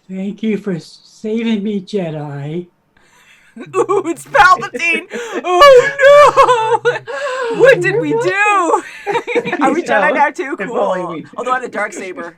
Thank you for saving me, Jedi. Ooh, it's Palpatine! Oh no! What did we do? Are we Jedi now too? Cool. Although I'm the Darksaber.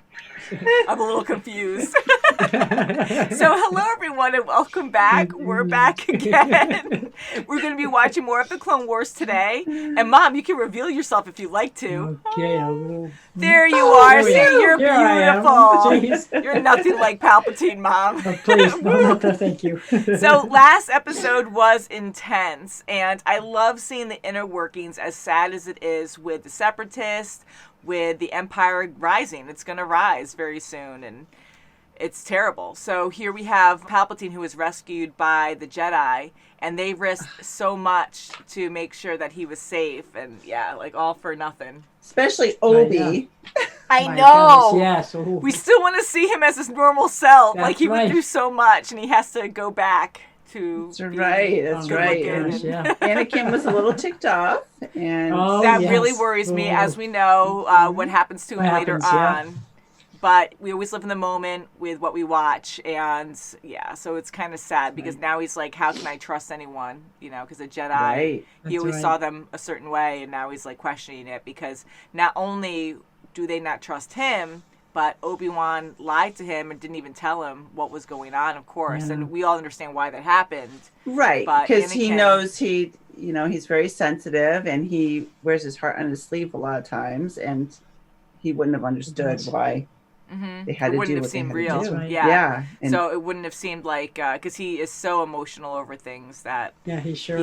I'm a little confused. So hello everyone and welcome back. We're back again. We're going to be watching more of the Clone Wars today. And Mom, you can reveal yourself if you'd like to. Okay, I will. There you are. See, you're Here beautiful. You're nothing like Palpatine, Mom. Oh, please, no, thank you. So last episode was intense, and I love seeing the inner workings, as sad as it is, with the Separatists, with the Empire rising. It's going to rise very soon, and it's terrible. So here we have Palpatine, who was rescued by the Jedi, and they risked so much to make sure that he was safe, and yeah, like all for nothing. Especially Obi. I know. Yes. We still want to see him as his normal self. That's like he went through so much, and he has to go back to. That's right. That's right. Yeah. Anakin was a little ticked off, and that really worries me, as we know what happens to him later on. Yeah. But we always live in the moment with what we watch, and yeah, so it's kind of sad because now he's like, how can I trust anyone? You know, because a Jedi, he always saw them a certain way, and now he's like questioning it because not only do they not trust him, but Obi-Wan lied to him and didn't even tell him what was going on, of course, and we all understand why that happened. Right, because he knows he's very sensitive, and he wears his heart on his sleeve a lot of times, and he wouldn't have understood why. Mm-hmm. They had to wouldn't do have seemed real. Right. Yeah. So it wouldn't have seemed like because he is so emotional over things that he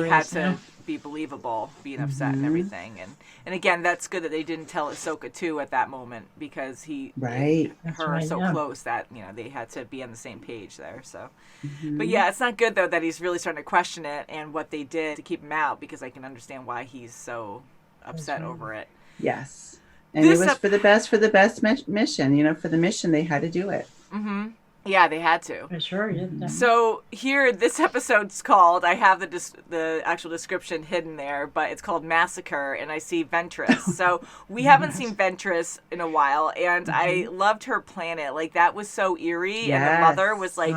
had to be believable, being upset and everything. And again, that's good that they didn't tell Ahsoka too at that moment because he her so close that they had to be on the same page there. So, but yeah, it's not good though that he's really starting to question it and what they did to keep him out, because I can understand why he's so upset over it. Yes. And it was for the best mission. For the mission, they had to do it. Mm-hmm. Yeah, they had to. For sure, yeah. So here, this episode's called, I have the actual description hidden there, but it's called Massacre, and I see Ventress. So we haven't seen Ventress in a while, and I loved her planet. Like, that was so eerie, and the mother was, like,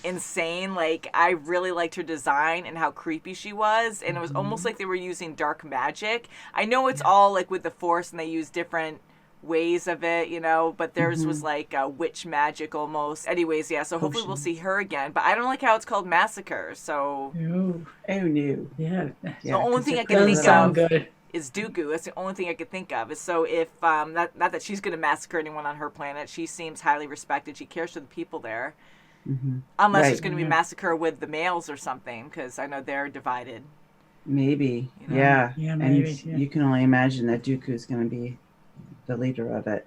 insane. Like, I really liked her design and how creepy she was, and it was almost like they were using dark magic. I know it's all, like, with the Force, and they use different ways of it, but theirs was like witch magic almost. Anyways, yeah, so hopefully we'll see her again, but I don't like how it's called Massacre, so no. The only thing I can think of is Dooku. That's the only thing I could think of. Is so if not that she's going to massacre anyone on her planet. She seems highly respected. She cares for the people there, unless she's going to be massacre with the males or something, because I know they're divided. Maybe, maybe. And you can only imagine that Dooku's going to be the leader of it.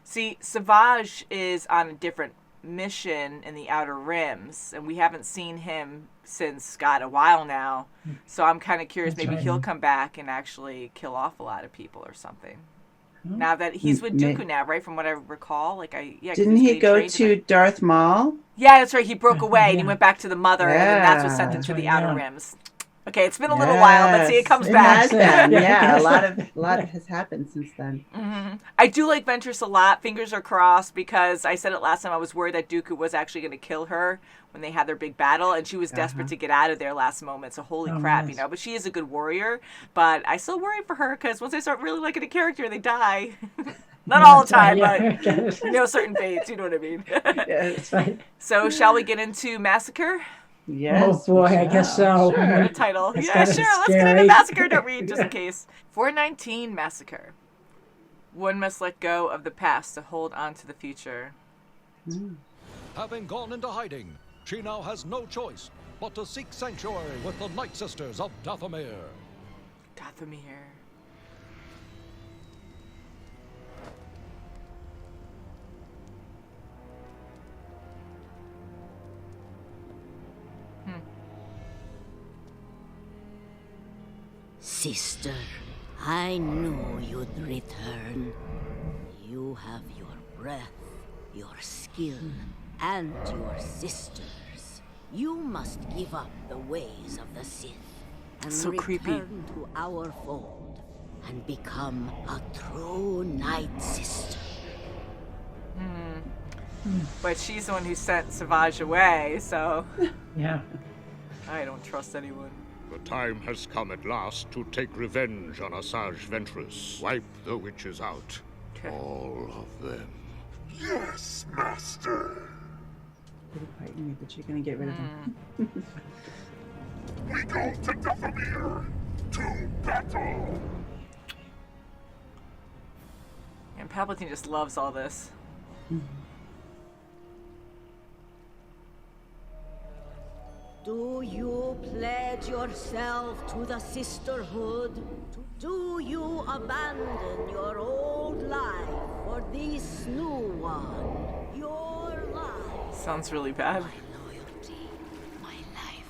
See, Savage is on a different mission in the Outer Rims, and we haven't seen him since, a while now. So I'm kind of curious, maybe he'll come back and actually kill off a lot of people or something. Now that he's with Dooku now, right? From what I recall, didn't he go to Darth Maul? Yeah, that's right. He broke away and he went back to the Mother, and then that's what sent him to the Outer Rims. Okay, it's been a little while, but see, it comes back. It has been, yeah. A lot has happened since then. Mm-hmm. I do like Ventress a lot. Fingers are crossed, because I said it last time. I was worried that Dooku was actually going to kill her when they had their big battle, and she was desperate to get out of there last moment. So holy crap, But she is a good warrior. But I still worry for her, because once I start really liking a character, they die. Not all the time, but certain fates. You know what I mean? That's right. So shall we get into Massacre? Yes. Oh boy, I guess so. Sure, the title. Yeah, sure. Let's get into Massacre. Don't read, just in case. 419 Massacre. One must let go of the past to hold on to the future. Having gone into hiding, she now has no choice but to seek sanctuary with the Night Sisters of Dathomir. Dathomir. Sister, I knew you'd return. You have your breath, your skill, and your sisters. You must give up the ways of the Sith and return to our fold and become a true Night Sister. But she's the one who sent Savage away, so Yeah. I don't trust anyone. The time has come at last to take revenge on Asajj Ventress. Wipe the witches out. Okay. All of them. Yes, Master. Pretty fighting me, but you're gonna get rid of him. We go to Dathomir to battle. And Palpatine just loves all this. Do you pledge yourself to the sisterhood? Do you abandon your old life for this new one? Your life. Sounds really bad. My loyalty. My life.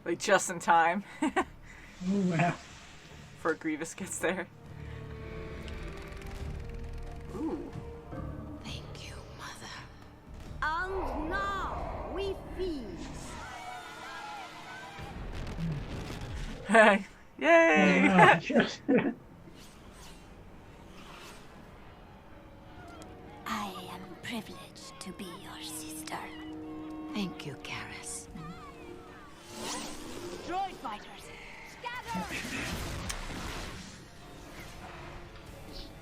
Like just in time Ooh, wow. before Grievous gets there. Ooh. Thank you, Mother. And now we feast. Yay! Wow. I am privileged to be your sister. Thank you, Karis. Droid fighters, scatter!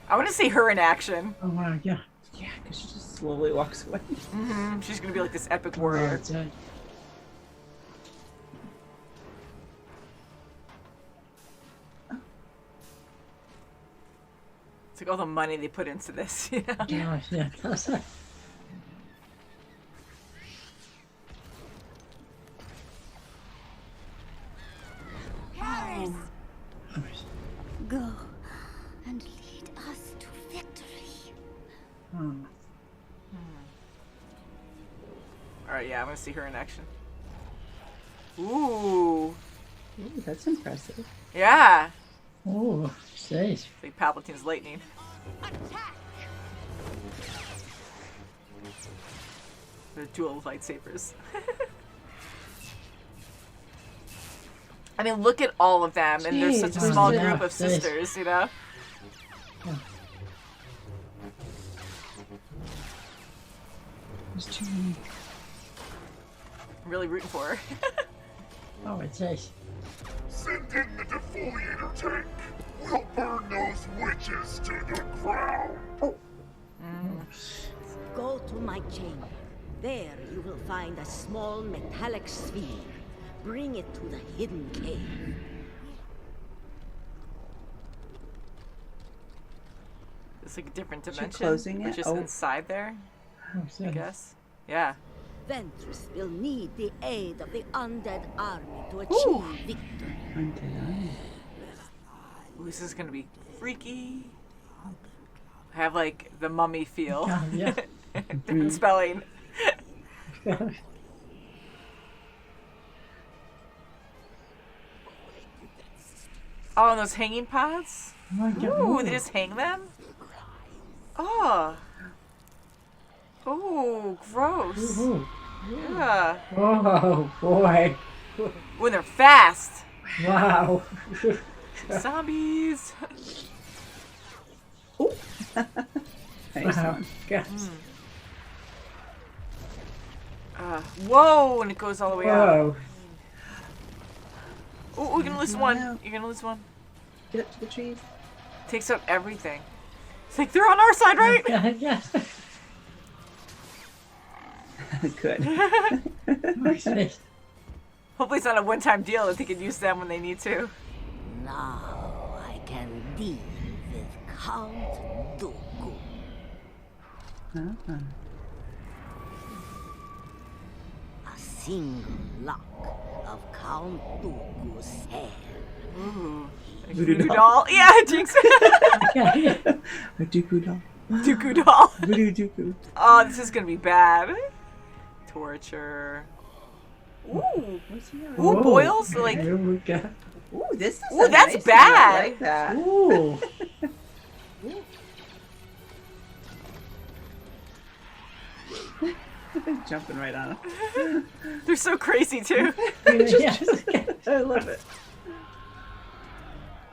I want to see her in action. Oh my god. Yeah, because she just slowly walks away. She's gonna be like this epic Oh, warrior. it's, uh, It's like all the money they put into this, you know? yeah, yeah. Karis! Go and lead us to victory. Oh. Alright, yeah, I want to see her in action. Ooh. Ooh, that's impressive. Yeah. Oh, jeez. It's like Palpatine's lightning. Attack! The dual lightsabers. I mean, look at all of them, and there's such a Jeez, small yeah, group of jeez. sisters, you know? There's too many. I'm really rooting for her. Oh, it's nice. Send in the defoliator tank. We'll burn those witches to the ground. Go to my chamber. There you will find a small metallic sphere. Bring it to the hidden cave. It's like a different She dimension. closing Which it? is Oh. inside there, Oh, I jeez. guess. Yeah. Ventress will need the aid of the undead army to achieve Ooh. victory. Undead. Ooh, this is gonna be freaky. I have like the mummy feel. Oh, yeah. Different spelling. Oh, and those hanging pots? Oh my god. Ooh, they just hang them? Oh. Oh, gross. Ooh. Yeah. Oh, boy. When they're fast. Wow. Zombies. Nice Wow. one. God. Whoa, and it goes all the way up. Whoa. Oh, you're gonna lose Come one. on out. You're gonna lose one. Get up to the trees. Takes out everything. It's like they're on our side, right? God, yes. Good. Oh, jeez. Hopefully it's not a one-time deal that they can use them when they need to. Now I can deal with Count Dooku. Uh-huh. A single lock of Count Dooku's hair. Ooh. Voodoo Voodoo doll. doll. Yeah, Jinx. Yeah. A Dooku doll. Dooku doll. Voodoo Dooku. Oh, this is gonna be bad. Torture. Ooh. What's he on? Ooh, Whoa. boils? Like, Oh, God. Ooh, this is Ooh, a that's nice bad. One. I like that. Ooh. Jumping right on him. they're so crazy too. Yes. I love it.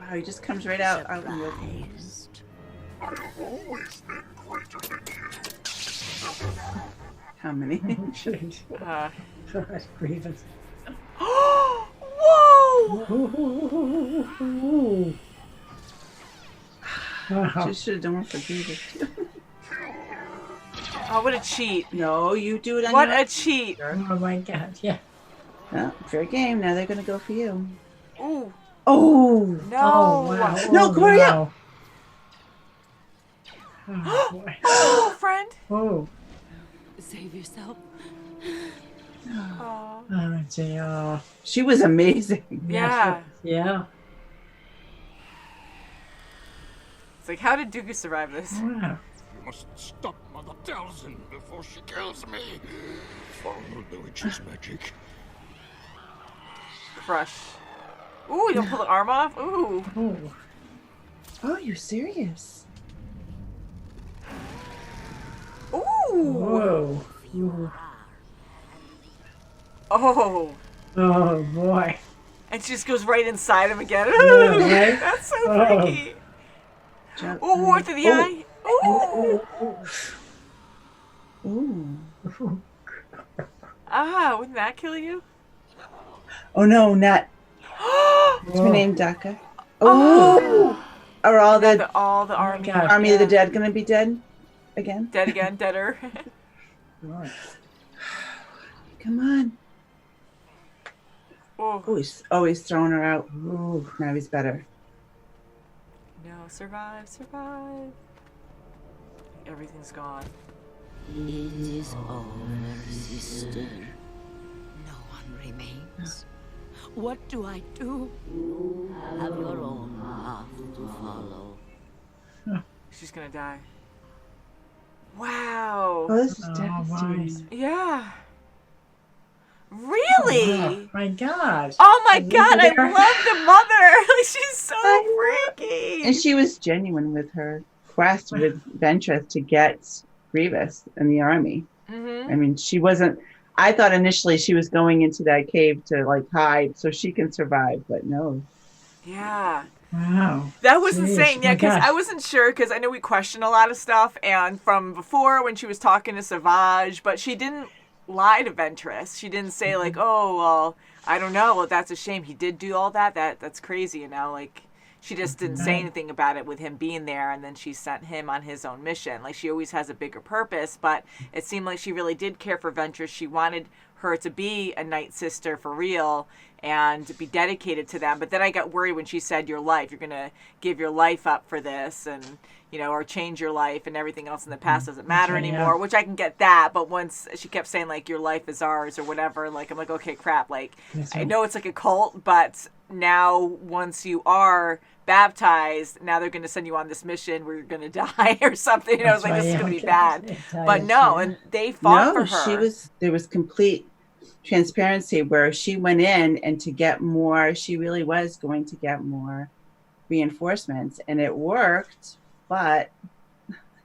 Oh, he just comes right out in the open. Surprised. I've always been greater than you. How many? Jeez. Uh, That's Grievous. whoa! Ooh. Wow. You should have done one for Grievous. Oh, what a cheat. No, you do it on What your a cheat. Oh my god, yeah. Oh, fair game. Now they're going to go for you. Ooh. Oh! No. Oh, wow. No, Oh, Gloria! wow. Oh, boy. Oh, friend. Oh, Save yourself. Oh. oh, gee, oh. She was amazing. Yeah. Yeah. It's like, how did Dooku survive this? Wow. You must stop Mother Talzin before she kills me. Follow the witch's magic. Crush. Ooh, you don't pull the arm off? Ooh. Oh. Oh, you're serious? Ooh. Whoa. Ooh. Oh. Oh, boy. And she just goes right inside him again. Yeah, right? That's so Oh. freaky. Ooh, war to the eye. Ooh. Ooh. Ah, wouldn't that kill you? Oh, no, not. What's her name, Daka? Oh! Are all the all the army. God. army of the dead going to be dead again? Dead again, deader. Right. Come on. Oh, Oh, he's throwing her out. Ooh. Now he's better. no, survive, survive. Everything's gone. It is over, sister. No one remains. What do I do? You have your own path to follow. She's gonna die. Wow. Oh, this is Oh, devastating. Yeah. Really? Oh, my gosh. Oh my Is god, it I there? love the mother. She's so I freaky. And she was genuine with her quest with Ventress to get Grievous in the army. Mm-hmm. I mean, she wasn't. I thought initially she was going into that cave to like hide so she can survive, but no. Yeah. Wow. That was Jeez, insane. Yeah, my because gosh. I wasn't sure, because I know we question a lot of stuff, and from before when she was talking to Savage, but she didn't lie to Ventress. She didn't say like, "Oh, well, I don't know. Well, that's a shame. He did do all that. That's crazy." You know, like she just didn't say anything about it with him being there, and then she sent him on his own mission. Like she always has a bigger purpose, but it seemed like she really did care for Ventress. She wanted her to be a Night Sister for real and be dedicated to them. But then I got worried when she said your life, you're going to give your life up for this, and, you know, or change your life, and everything else in the past doesn't matter Yeah. anymore, which I can get that. But once she kept saying, like, your life is ours or whatever, like, I'm like, okay, crap. Like, Yes, I ma'am. know it's like a cult, but now once you are baptized, now they're going to send you on this mission where you're going to die or something. You know, I was like, That's this is right, going to yeah, be bad. okay. But no, Yeah. and they fought No, for her. there was complete transparency where she went in and to get more, she really was going to get more reinforcements, and it worked, but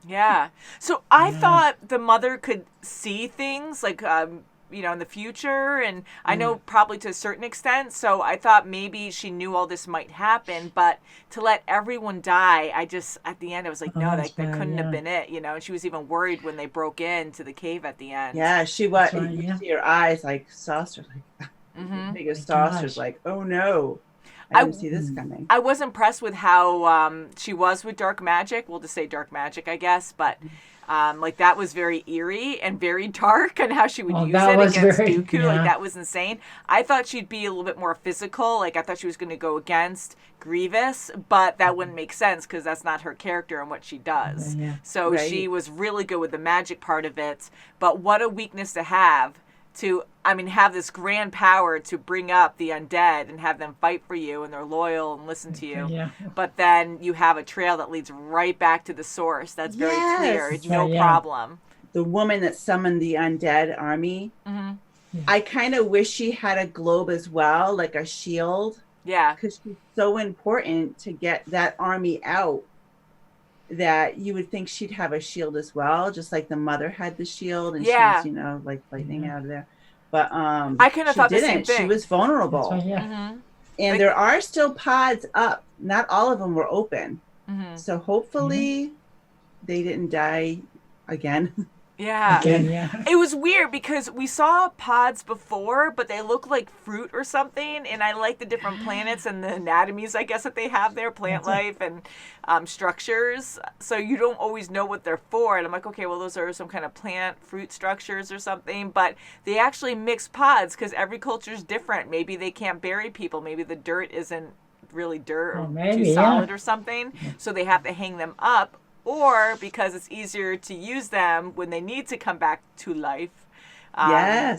Yeah. So I Yeah. thought the mother could see things like, you know, in the future. And I know probably to a certain extent. So I thought maybe she knew all this might happen. But to let everyone die, I just, at the end, I was like, Oh, no, that's that bad, couldn't have yeah. been it. You know, and she was even worried when they broke into the cave at the end. yeah, she was. That's right, You yeah. see her eyes like saucer, like Mm-hmm. biggest Oh my saucers, gosh. like, oh no, I I- didn't see this coming. I was impressed with how she was with dark magic. We'll just say dark magic, I guess. But like that was very eerie and very dark, and how she would Oh, use that it was against very- Dooku. yeah. Like that was insane. I thought she'd be a little bit more physical. Like I thought she was going to go against Grievous, but that wouldn't make sense because that's not her character and what she does. Yeah. So Right. she was really good with the magic part of it. But what a weakness to have. To, I mean, have this grand power to bring up the undead and have them fight for you, and they're loyal and listen to you. Yeah. But then you have a trail that leads right back to the source. That's very Yes. clear. It's Right, no yeah. problem. The woman that summoned the undead army, Hmm. I kind of wish she had a globe as well, like a shield, Yeah. because she's so important to get that army out that you would think she'd have a shield as well, just like the mother had the shield, and Yeah. she was, you know, like lightning out of there. But I kinda she thought the same didn't. She thing. was vulnerable. That's right, yeah. Hmm. And there are still pods up. Not all of them were open. So hopefully they didn't die again. Yeah. Again, yeah. It was weird because we saw pods before, but they look like fruit or something. And I like the different planets and the anatomies, I guess, that they have there, plant life and structures. So you don't always know what they're for. And I'm like, okay, well, those are some kind of plant, fruit structures or something. But they actually mix pods because every culture is different. Maybe they can't bury people. Maybe the dirt isn't really dirt or too solid or something. So they have to hang them up. Or because it's easier to use them when they need to come back to life.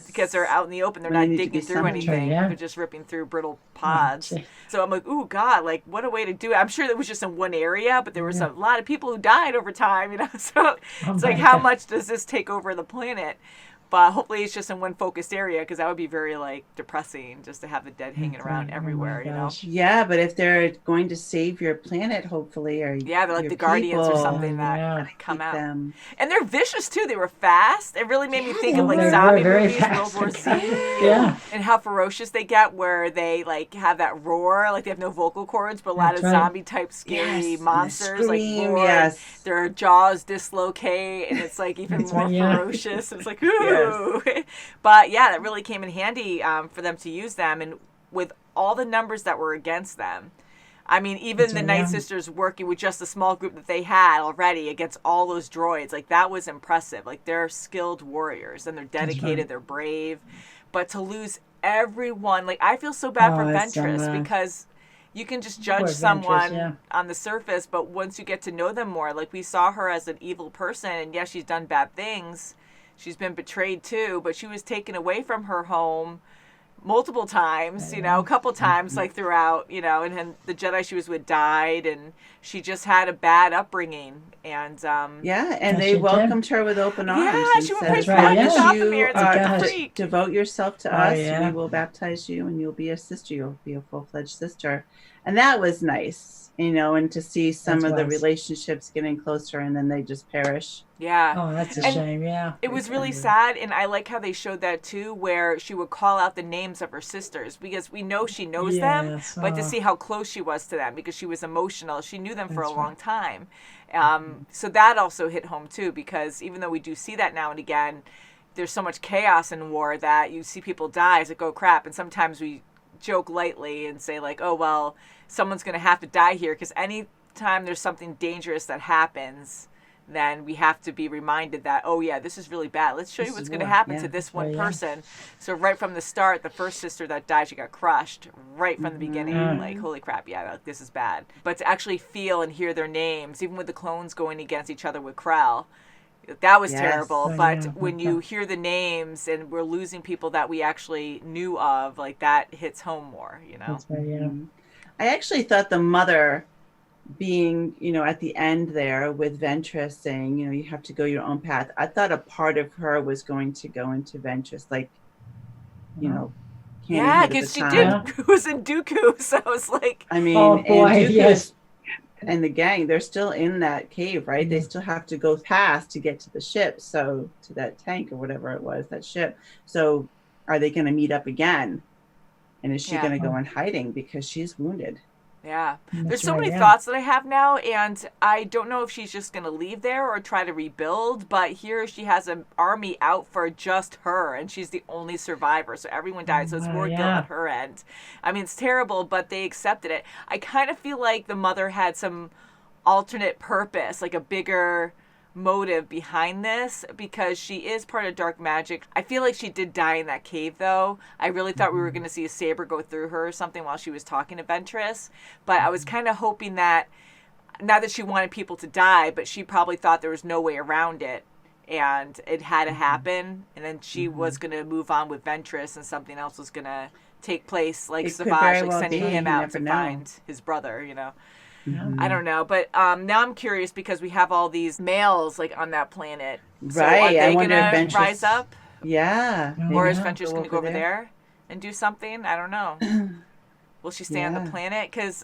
Because they're out in the open. They're not digging through anything. They're just ripping through brittle pods. So I'm like, ooh, God, like, what a way to do it. I'm sure that was just in one area, but there was a lot of people who died over time, you know. So it's like, how much does this take over the planet? But hopefully it's just in one focused area, because that would be very, like, depressing just to have the dead hanging around everywhere, you know? Yeah, but if they're going to save your planet, hopefully, or they're like the Guardians or something that come out. Them. And they're vicious, too. They were fast. It really made me think of, like, zombie movies, World War Z. And how ferocious they get, where they, like, have that roar. Like, they have no vocal cords, but a lot of zombie-type scary monsters, like, roar. Their jaws dislocate, and it's, like, even more ferocious. It's like, ooh. But yeah, that really came in handy for them to use them, and with all the numbers that were against them. I mean, even the Night Sisters working with just a small group that they had already against all those droids, like, that was impressive. Like, they're skilled warriors, and they're dedicated, they're brave. But to lose everyone, like, I feel so bad for Ventress, because you can just judge someone on the surface, but once you get to know them more, like, we saw her as an evil person, and yes, she's done bad things. She's been betrayed too, but she was taken away from her home multiple times, you know, a couple times, like, throughout, you know, and the Jedi she was with died, and she just had a bad upbringing. And and they welcomed her with open arms. Yeah, she went right. Devote yourself to us. We will baptize you, and you'll be a sister. You'll be a full-fledged sister. And that was nice, you know, and to see some of the relationships getting closer, and then they just perish. Yeah. Oh, that's a shame, It was really sad, and I like how they showed that, too, where she would call out the names of her sisters, because we know she knows them, but to see how close she was to them, because she was emotional. She knew them for a long time. So that also hit home, too, because even though we do see that now and again, there's so much chaos in war that you see people die. It's like, oh, crap. And sometimes we joke lightly and say, like, oh, well, someone's going to have to die here, because anytime there's something dangerous that happens, then we have to be reminded that, oh, yeah, this is really bad. Let's show you what's going to happen to this one person. So right from the start, the first sister that died, she got crushed right from the beginning. Like, holy crap, this is bad. But to actually feel and hear their names, even with the clones going against each other with Krell, that was terrible. But when you hear the names and we're losing people that we actually knew of, like, that hits home more, you know? I actually thought the mother being, you know, at the end there with Ventress saying, you know, you have to go your own path. I thought a part of her was going to go into Ventress, like, you know, because she was in Dooku, so I was like, I mean, and Dooku and the gang, they're still in that cave, right? They still have to go past to get to the ship, so to that tank or whatever it was, that ship. So are they going to meet up again? And is she going to go in hiding because she's wounded? Yeah. There's so many thoughts that I have now, and I don't know if she's just going to leave there or try to rebuild, but here she has an army out for just her, and she's the only survivor, so everyone died, so it's more guilt at her end. I mean, it's terrible, but they accepted it. I kind of feel like the mother had some alternate purpose, like a bigger motive behind this, because she is part of dark magic. I feel like she did die in that cave, though. I really thought we were going to see a saber go through her or something while she was talking to Ventress, but I was kind of hoping that, not that she wanted people to die, but she probably thought there was no way around it, and it had to happen, and then she was going to move on with Ventress, and something else was going to take place, like Savage, like sending him out to find his brother, you know. I don't know, but now I'm curious, because we have all these males, like, on that planet. So are they going to rise up? Yeah. Or is Ventress going to go over there and do something? I don't know. Will she stay on the planet? Because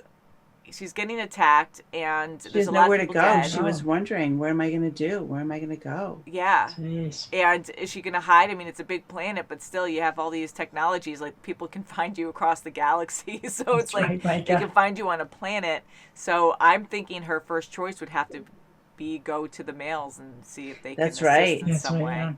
she's getting attacked, and She there's has a lot nowhere of to people go. dead. She was wondering, what am I going to do? Where am I going to go? Yeah. Jeez. And is she going to hide? I mean, it's a big planet, but still, you have all these technologies. Like, people can find you across the galaxy. So it's like, right, my they can God. find you on a planet. So I'm thinking her first choice would have to be go to the males and see if they That's can right. assist in That's some right, way.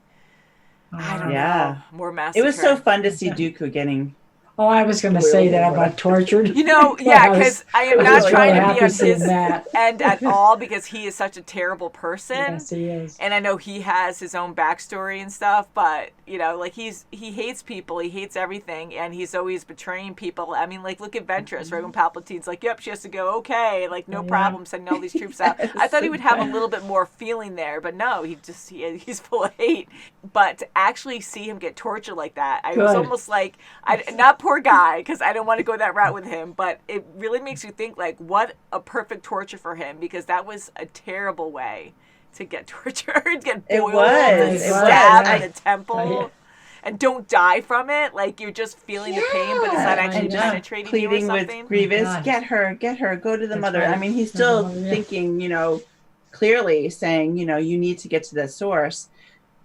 yeah. I don't Yeah. know. More Massacre. It was so fun to see Dooku getting. Oh, I was going to say that about tortured. You know, yeah, because I am was not really trying to happy be on seeing his that. end at all, because he is such a terrible person. Yes, he is. And I know he has his own backstory and stuff, but, you know, like, he hates people, he hates everything, and he's always betraying people. I mean, like, look at Ventress, right? When Palpatine's like, yep, she has to go, okay, like, no problem, sending all these troops out. I thought he would have a little bit more feeling there, but no, he's full of hate. But to actually see him get tortured like that, I was Good. almost like, not poor guy, because I don't want to go that route with him, but it really makes you think, like, what a perfect torture for him, because that was a terrible way to get tortured, get It boiled, was. and It stabbed was. in the temple, and don't die from it. Like, you're just feeling the pain, but it's not actually And penetrating you or pleading something. with Grievous, God. get her, go to the That's mother. right. I mean, he's still Yeah. thinking, clearly saying, you need to get to the source.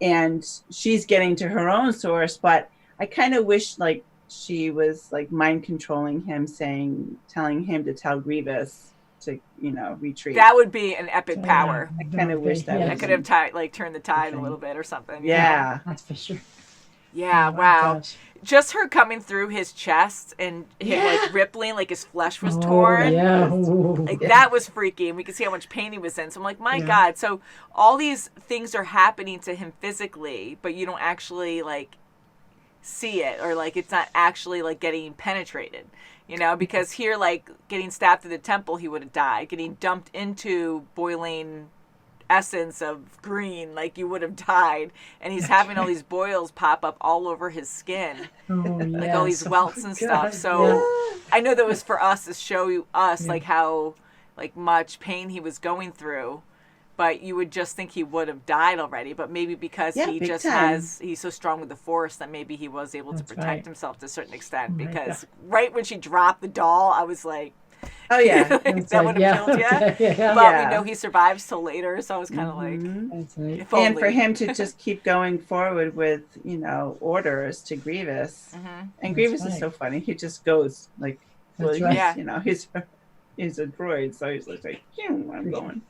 And she's getting to her own source, but I kind of wish, like, she was, like, mind controlling him, telling him to tell Grievous to, retreat. That would be an epic power. I kind of wish that That was. could have turned the tide a little bit or something. you know? Yeah. That's for sure. Yeah, Oh, my wow. gosh. Just her coming through his chest and him, like, rippling, like his flesh was Oh, torn. yeah. Ooh. Like, that was freaky, and we could see how much pain he was in. So I'm like, my God. So all these things are happening to him physically, but you don't actually, like, see it, or, like, it's not actually, like, getting penetrated, because here, like, getting stabbed through the temple, he would have died. Getting dumped into boiling essence of green, like, you would have died. And he's having all these boils pop up all over his skin. Oh, Like, all these yes. welts Oh, and my stuff. God. So Yeah. I know that was for us to show us, like, how, like, much pain he was going through. But you would just think he would have died already. But maybe because he big just time. he's so strong with the Force that maybe he was able to That's protect right. himself to a certain extent. my Because right when she dropped the doll, I was like, Oh, yeah. like, That's that like, would have killed you. yeah. But Yeah. we know he survives till later, so I was kind of like, That's right. if And for only. him to just keep going forward with, orders to Grievous. And Grievous is right. so funny. He just goes, like, well, That's right. Yeah. he's a droid, so he's like, I'm going.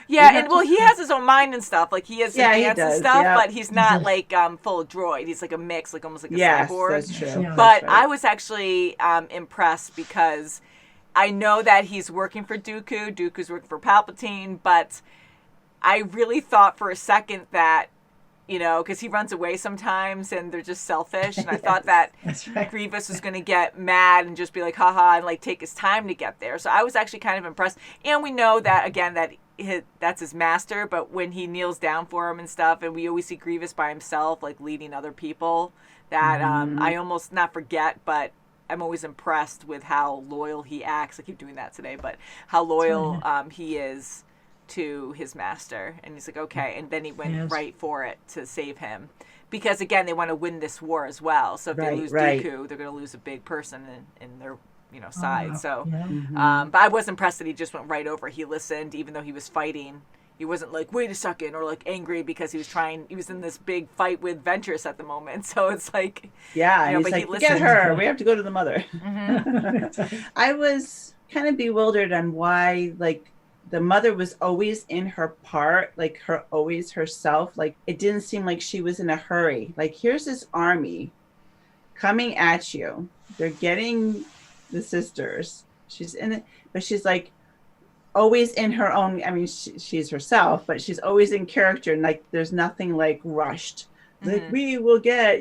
Yeah, and well, he has his own mind and stuff. Like, he has Yeah, he advanced and does, stuff, yeah. but he's not like full droid. He's like a mix, like almost like a Yes, cyborg. that's true. Yeah. But That's right. I was actually impressed because I know that he's working for Dooku. Dooku's working for Palpatine, but I really thought for a second that, because he runs away sometimes and they're just selfish. And I thought that That's right. Grievous was going to get mad and just be like, haha, and, like, take his time to get there. So I was actually kind of impressed. And we know that, again, that that's his master, but when he kneels down for him and stuff, and we always see Grievous by himself, like, leading other people, that I almost not forget, but I'm always impressed with how loyal he acts. I keep doing that today, but how loyal he is to his master. And he's like, okay, and then he went right for it to save him, because again, they want to win this war as well. So if they lose Dooku, they're going to lose a big person in their side. wow. So Yeah. but I was impressed that he just went right over. He listened, even though he was fighting. He wasn't like, wait a second, or like angry because he was in this big fight with Ventress at the moment. So it's like, Yeah, and but he's he like, get listened. her. We have to go to the mother. I was kind of bewildered on why, like, the mother was always in her part, like, always herself. Like, it didn't seem like she was in a hurry. Like, here's this army coming at you. They're getting the sisters. She's in it, but she's like always in her own. I mean, she's herself, but she's always in character, and, like, there's nothing, like, rushed. Like, we will get,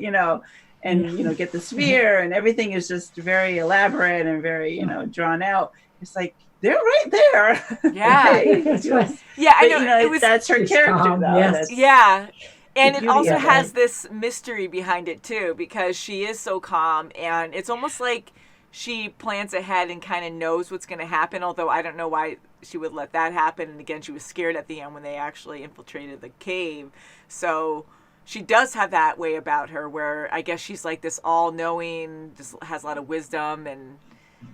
and get the sphere, and everything is just very elaborate and very, drawn out. It's like, they're right there. Yeah. Right? That's right. yeah, I But, know, it was, that's her She's character, calm, though. yes. That's- yeah. And the it beauty also of has it. this mystery behind it too, because she is so calm, and it's almost like she plans ahead and kind of knows what's going to happen, although I don't know why she would let that happen. And again, she was scared at the end when they actually infiltrated the cave. So she does have that way about her, where I guess she's like this all-knowing, just has a lot of wisdom, and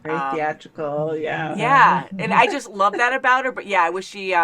Very theatrical, yeah. Yeah, and I just love that about her. But yeah, I wish she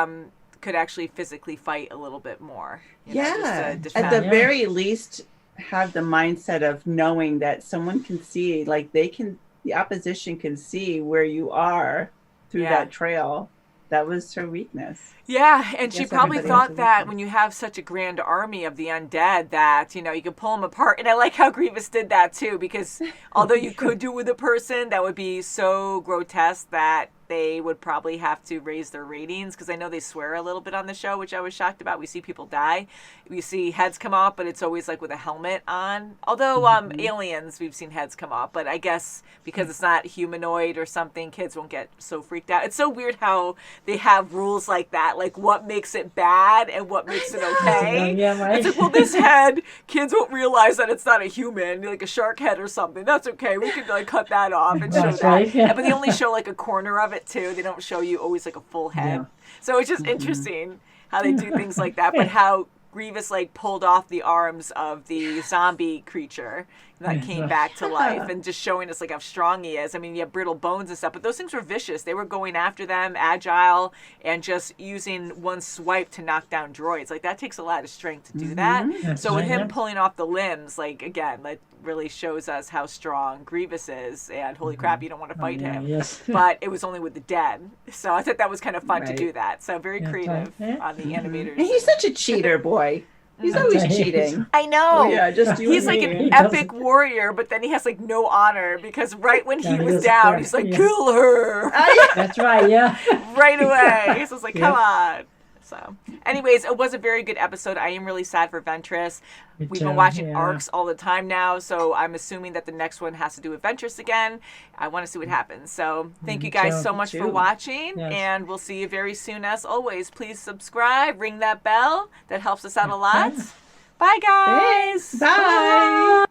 could actually physically fight a little bit more. You know, just to At defend. the very least, have the mindset of knowing that someone can see, like the opposition can see where you are through that trail. That was her weakness. Yeah, and she Yes, probably everybody thought has a that weakness. when you have such a grand army of the undead that, you know, you can pull them apart. And I like how Grievous did that too, because although you could do it with a person, that would be so grotesque that they would probably have to raise their ratings, because I know they swear a little bit on the show, which I was shocked about. We see people die. We see heads come off, but it's always like with a helmet on. Although aliens, we've seen heads come off, but I guess because it's not humanoid or something, kids won't get so freaked out. It's so weird how they have rules like that, like what makes it bad and what makes it okay. Yeah, right. It's like, well, this head, kids won't realize that it's not a human, like a shark head or something. That's okay. We can like cut that off and show That's that. right, yeah. But they only show like a corner of it too. They don't show you always like a full head. Yeah. So it's just interesting how they do things like that, but how Grievous like pulled off the arms of the zombie creature that came back to life, and just showing us like how strong he is. I mean, you have brittle bones and stuff, but those things were vicious. They were going after them, agile, and just using one swipe to knock down droids. Like that takes a lot of strength to do that. That's So with right, him yeah. pulling off the limbs, like again, that really shows us how strong Grievous is. And holy crap, you don't want to fight yeah, him. yes. But it was only with the dead. So I thought that was kind of fun to Right. do that. So very Yeah, creative yeah. on the animators. And he's such a cheater, boy. He's always right. cheating. I know. Oh, yeah, just you He's and like me. an He epic doesn't- warrior, but then he has like no honor, because right when he Yeah, he was doesn't down, care. he's like, Yeah. kill her That's right, yeah. right away. So it's like, Yeah. come on. So, anyways, it was a very good episode. I am really sad for Ventress. Me We've too, been watching yeah. arcs all the time now, so I'm assuming that the next one has to do with Ventress again. I want to see what happens. So, thank you guys too. so Me much for too. watching, Yes. and we'll see you very soon. As always, please subscribe, ring that bell. That helps us out a lot. Bye, guys. Bye.